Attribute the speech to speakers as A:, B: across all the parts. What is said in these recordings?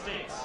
A: States.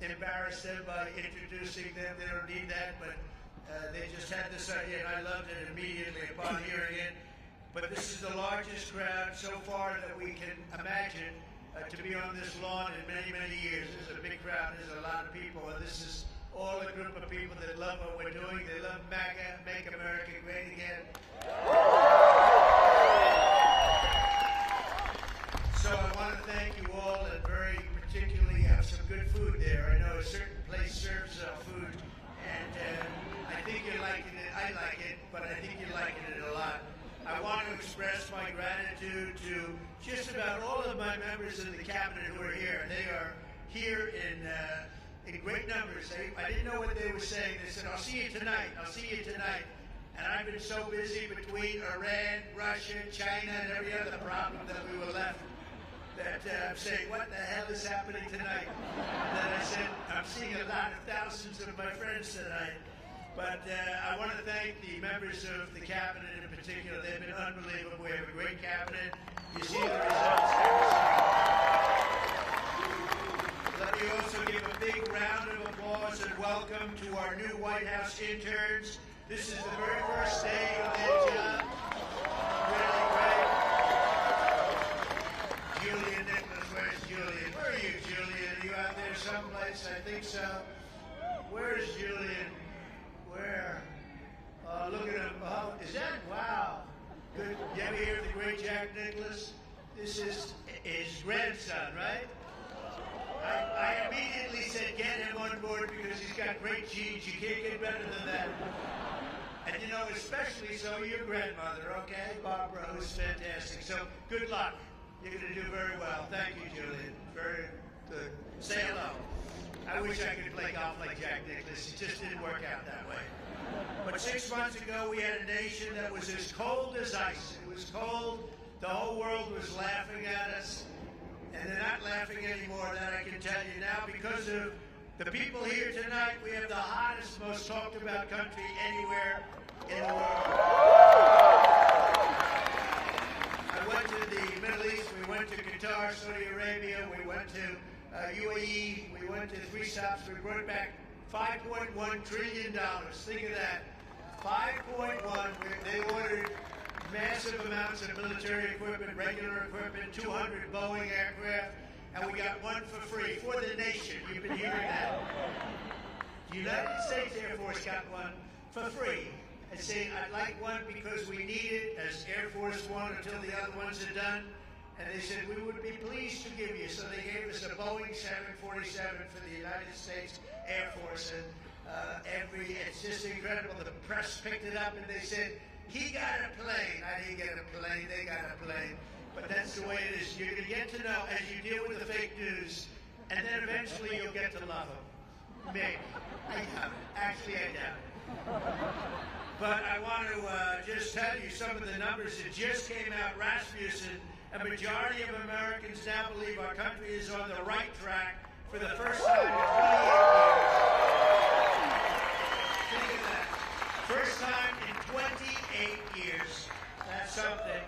A: Embarrass them by introducing them. They don't need that, but they just had this idea, and I loved it immediately upon hearing it. But this is the largest crowd so far that we can imagine to be on this lawn in many, many years. This is a big crowd. There's a lot of people, and this is all a group of people that love what we're doing. They love MAGA, Make America Great Again. So I want to thank you all, and very particularly have some good food there. I know a certain place serves food, and I think you're liking it. I like it, but I think you're liking it a lot. I want to express my gratitude to just about all of my members of the cabinet who are here. They are here in great numbers. I didn't know what they were saying. They said, "I'll see you tonight. I'll see you tonight." And I've been so busy between Iran, Russia, China, and every other problem that we were left that I'm saying, what the hell is happening tonight? And then I said, I'm seeing a lot of thousands of my friends tonight. But I want to thank the members of the cabinet in particular. They've been unbelievable. We have a great cabinet. You see the results. Let me also give a big round of applause and welcome to our new White House interns. This is the very first day of their job. Really great. Julian Nicholas, where's Julian? Where are you, Julian? Are you out there someplace? I think so. Where's Julian? Where? Look at him. Oh, is that? Wow. Good. You ever hear of the great Jack Nicklaus? This is his grandson, right? I immediately said, get him on board because he's got great genes. You can't get better than that. And you know, especially so your grandmother, okay? Barbara, who's fantastic. So good luck. You're going to do very well. Thank you, Julian. Very good. Say hello. I wish I could play golf like Jack Nicklaus. It just didn't work out that way. But 6 months ago, we had a nation that was as cold as ice. It was cold. The whole world was laughing at us. And they're not laughing anymore, that I can tell you now, because of the people here tonight. We have the hottest, most talked about country anywhere in the world. I went to the Middle East, we went to Qatar, Saudi Arabia, we went to UAE, we went to 3 stops, we brought back $5.1 trillion. Think of that. 5.1, they ordered massive amounts of military equipment, regular equipment, 200 Boeing aircraft, and we got one for free for the nation. You've been hearing that. The United States Air Force got one for free. And saying, I'd like one because we need it as Air Force One until the other ones are done. And they said, we would be pleased to give you. So they gave us a Boeing 747 for the United States Air Force. And it's just incredible. The press picked it up and they said, He got a plane. I didn't get a plane. They got a plane. But that's the way it is. You're going to get to know as you deal with the fake news, and then eventually you'll get to love them. Maybe. I doubt it. Actually, I doubt it. But I want to just tell you some of the numbers that just came out. Rasmussen, a majority of Americans now believe our country is on the right track for the first time in 28 years. Think of that. First time in 28 years. That's something.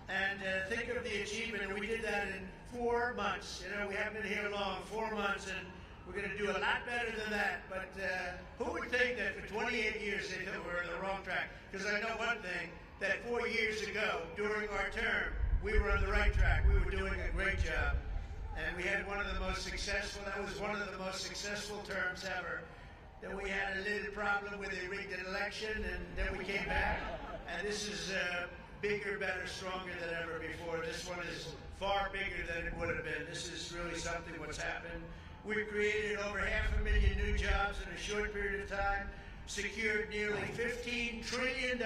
A: And think of the achievement. And we did that in 4 months. You know, we haven't been here long, 4 months, and we're going to do a lot better than that. But who would think that for 28 years they thought we were on the wrong track? Because I know one thing, that 4 years ago, during our term, we were on the right track. We were doing a great job. And we had one of the most successful, that was one of the most successful terms ever. Then we had a little problem with a rigged election, and then we came back. And this is bigger, better, stronger than ever before. This one is far bigger than it would have been. This is really something what's happened. We've created over 500,000 new jobs in a short period of time, secured nearly $15 trillion,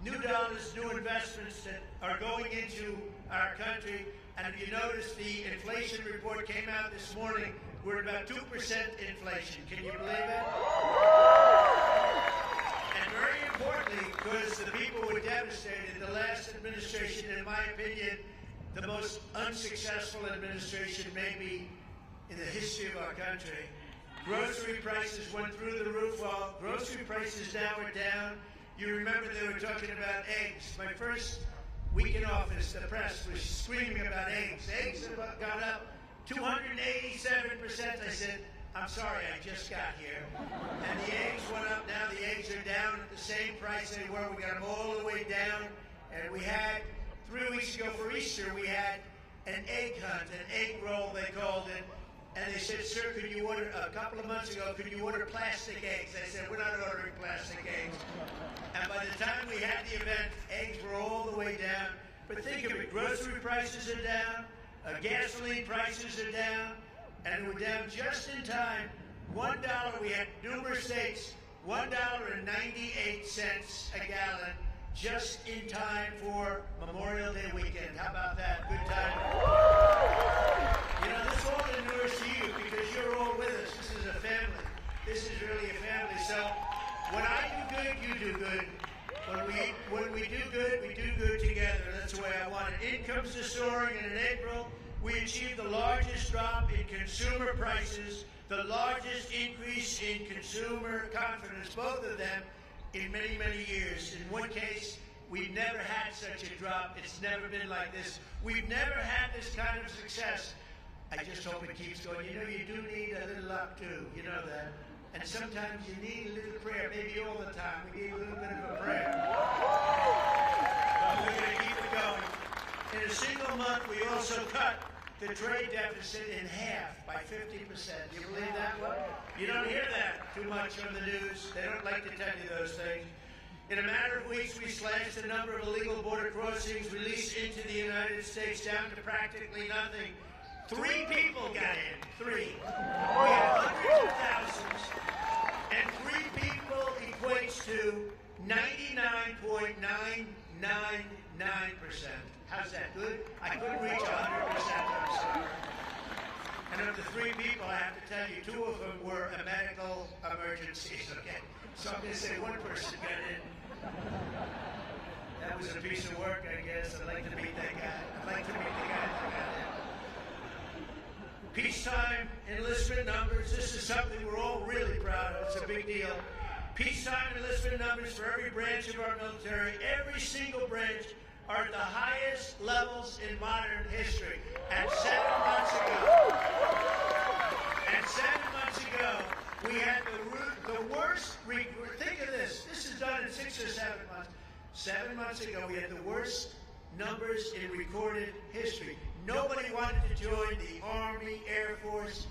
A: new dollars, new investments that are going into our country. And if you notice, the inflation report came out this morning. We're at about 2% inflation. Can you believe it? And very importantly, because the people were devastated, the last administration, in my opinion, the most unsuccessful administration maybe in the history of our country. Grocery prices went through the roof. Well, grocery prices now are down. You remember they were talking about eggs. My first week in office, the press was screaming about eggs. Eggs have gone up 287%. I said, I'm sorry, I just got here. And the eggs went up. Now the eggs are down at the same price they were. We got them all the way down. And we had, 3 weeks ago for Easter, we had an egg hunt, an egg roll, they called it. And they said, sir, could you order, a couple of months ago, could you order plastic eggs? I said, we're not ordering plastic eggs. And by the time we had the event, eggs were all the way down. But think of it, grocery prices are down, gasoline prices are down, and we're down just in time. $1, we had numerous states, $1.98 a gallon, just in time for Memorial Day weekend. How about that? Good time. You know, this all endures to you because you're all with us. This is a family. This is really a family. So when I do good, you do good. When we do good, we do good together. That's the way I want it. Incomes are soaring, and in April, we achieved the largest drop in consumer prices, the largest increase in consumer confidence, both of them, in many, many years. In one case, we've never had such a drop. It's never been like this. We've never had this kind of success. I just hope it keeps going. You know, you do need a little luck, too. You know that. And sometimes you need a little prayer. Maybe all the time. We need a little bit of a prayer. But we're going to keep it going. In a single month, we also cut the trade deficit in half by 50%. Do you believe that one? You don't hear that too much on the news. They don't like to tell you those things. In a matter of weeks, we slashed the number of illegal border crossings released into the United States down to practically nothing. 3 people got in. 3. We had hundreds of thousands. And 3 people equates to 99.999%. How's that, good? I couldn't reach 100%, I'm sorry. And of the 3 people, I have to tell you, 2 of them were medical emergencies, okay? So I'm going to say 1 person got in. That was a piece of work, I guess. I'd like to meet that guy. I'd like to meet the guy that got in. Peacetime enlistment numbers. This is something we're all really proud of. It's a big deal. Peacetime enlistment numbers for every branch of our military, every single branch, are at the highest levels in modern history. And 7 months ago, we had the worst, think of this, this is done in 6 or 7 months. 7 months ago, we had the worst numbers in recorded history. Nobody wanted to join the Army, Air Force,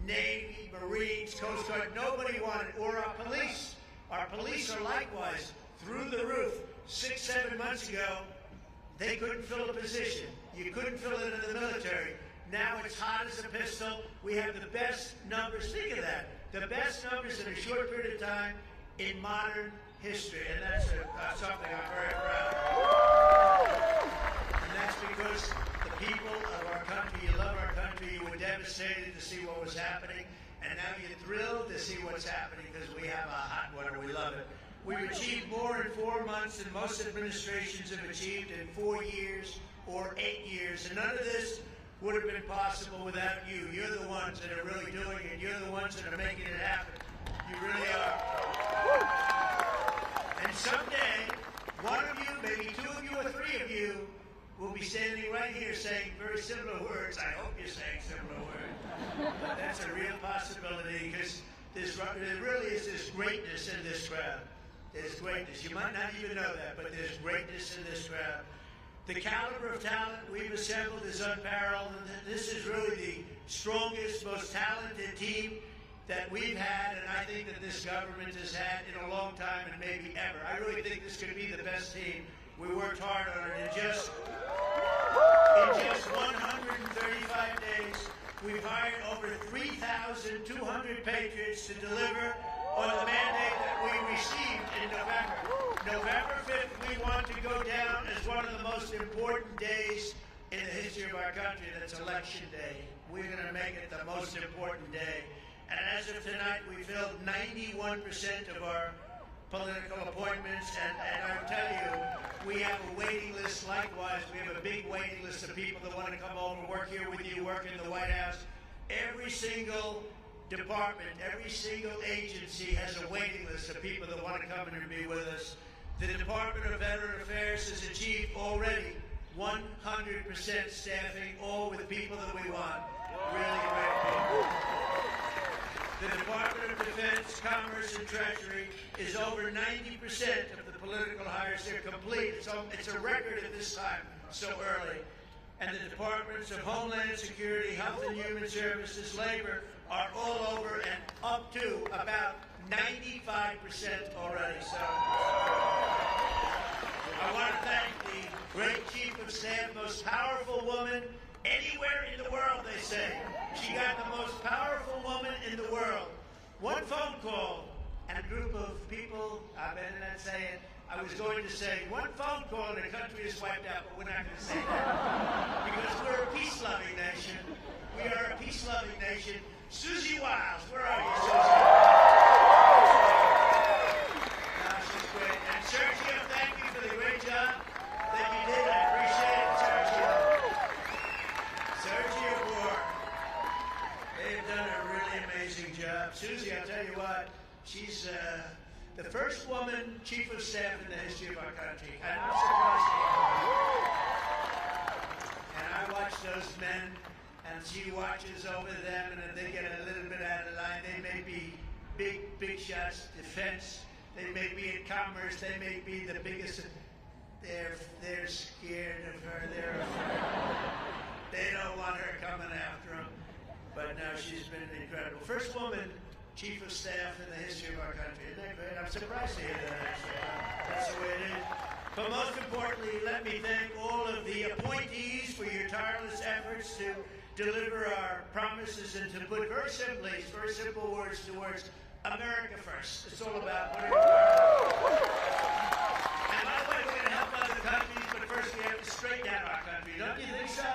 A: Navy, Marines, Coast Guard. Nobody wanted, or our police. Our police are likewise through the roof. 6, 7 months ago, they couldn't fill a position. You couldn't fill it in the military. Now it's hot as a pistol. We have the best numbers. Think of that. The best numbers in a short period of time in modern history, and that's something I'm very proud of. And that's because the people of our country, you love our country, you were devastated to see what was happening, and now you're thrilled to see what's happening because we have a hot one and we love it. We've achieved more in 4 months than most administrations have achieved in 4 years or 8 years, and none of this would have been possible without you. You're the ones that are really doing it. You're the ones that are making it happen. You really are. And someday, one of you, maybe 2 of you or 3 of you, will be standing right here saying very similar words. I hope you're saying similar words. But that's a real possibility because there really is this greatness in this crowd. There's greatness. You might not even know that, but there's greatness in this crowd. The caliber of talent we've assembled is unparalleled. This is really the strongest, most talented team that we've had, and I think that this government has had in a long time and maybe ever. I really think this could be the best team. We worked hard on it. In just 135 days, we've hired over 3,200 patriots to deliver on the mandate that we received in November. November 5th, we want to go down as one of the most important days in the history of our country. That's Election Day. We're going to make it the most important day. And as of tonight, we filled 91% of our political appointments. And I'll tell you, we have a waiting list likewise. We have a big waiting list of people that want to come over, work here with you, work in the White House. Every single department, every single agency has a waiting list of people that want to come in and be with us. The Department of Veteran Affairs has achieved already 100% staffing, all with people that we want. Really great people. The Department of Defense, Commerce, and Treasury is over 90% of the political hires. They're complete. It's a record at this time, so early. And the Departments of Homeland Security, Health and Human Services, Labor are all over and up to about 95% already. So I want to thank the great Chief of Staff, most powerful woman anywhere in the world, they say. She got the most powerful woman in the world. One phone call and a group of people, I better not say it, I was going to say one phone call and the country is wiped out, but we're not going to say that. Because we're a peace-loving nation. We are a peace-loving nation. Susie Wiles, where are you, Susie? No, she's great. And Sergio, thank you for the great job that you did. I appreciate it, Sergio. Sergio Gore. They've done a really amazing job. Susie, I'll tell you what, she's the first woman chief of staff in the history of our country. And I'm surprised to hear. And I watch those men, and she watches over them, and if they get a little bit out of line, they may be big shots, defense, they may be in commerce, they may be the biggest. They're scared of her. They don't want her coming after them. But no, she's been incredible. First woman chief of staff in the history of our country. Isn't that great? I'm surprised to hear that, actually. That's the way it is. But most importantly, let me thank all of the appointees for your tireless efforts to deliver our promises and to put very simple words towards America first. It's all about America. And by the way, we're going to help other countries, but first we have to straighten out our country. Don't you think so?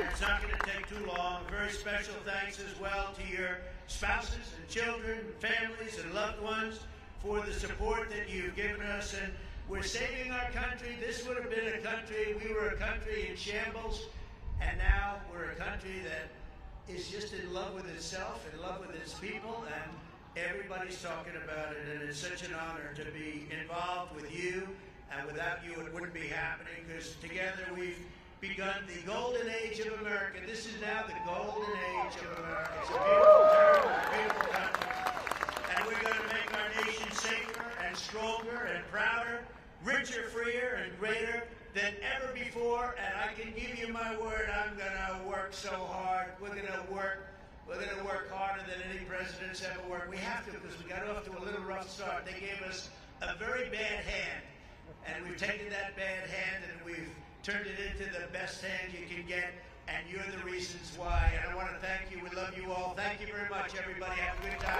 A: It's not going to take too long. Very special thanks as well to your spouses and children, families and loved ones for the support that you've given us. And we're saving our country. This would have been a country, we were a country in shambles, and now we're a country that is just in love with itself, in love with its people, and everybody's talking about it. And it's such an honor to be involved with you, and without you it wouldn't be happening, because together we've begun the golden age of America. This is now the golden age of America. It's a beautiful terrible, beautiful country. And we're going to make our nation safer and stronger and prouder, richer, freer, and greater than ever before. And I can give you my word, I'm going to work so hard. We're going to work harder than any president's ever worked. We have to, because we got off to a little rough start. They gave us a very bad hand. And we've taken that bad hand and we've turned it into the best hand you can get, and you're the reasons why. And I want to thank you. We love you all. Thank you very much, everybody. Have a good time.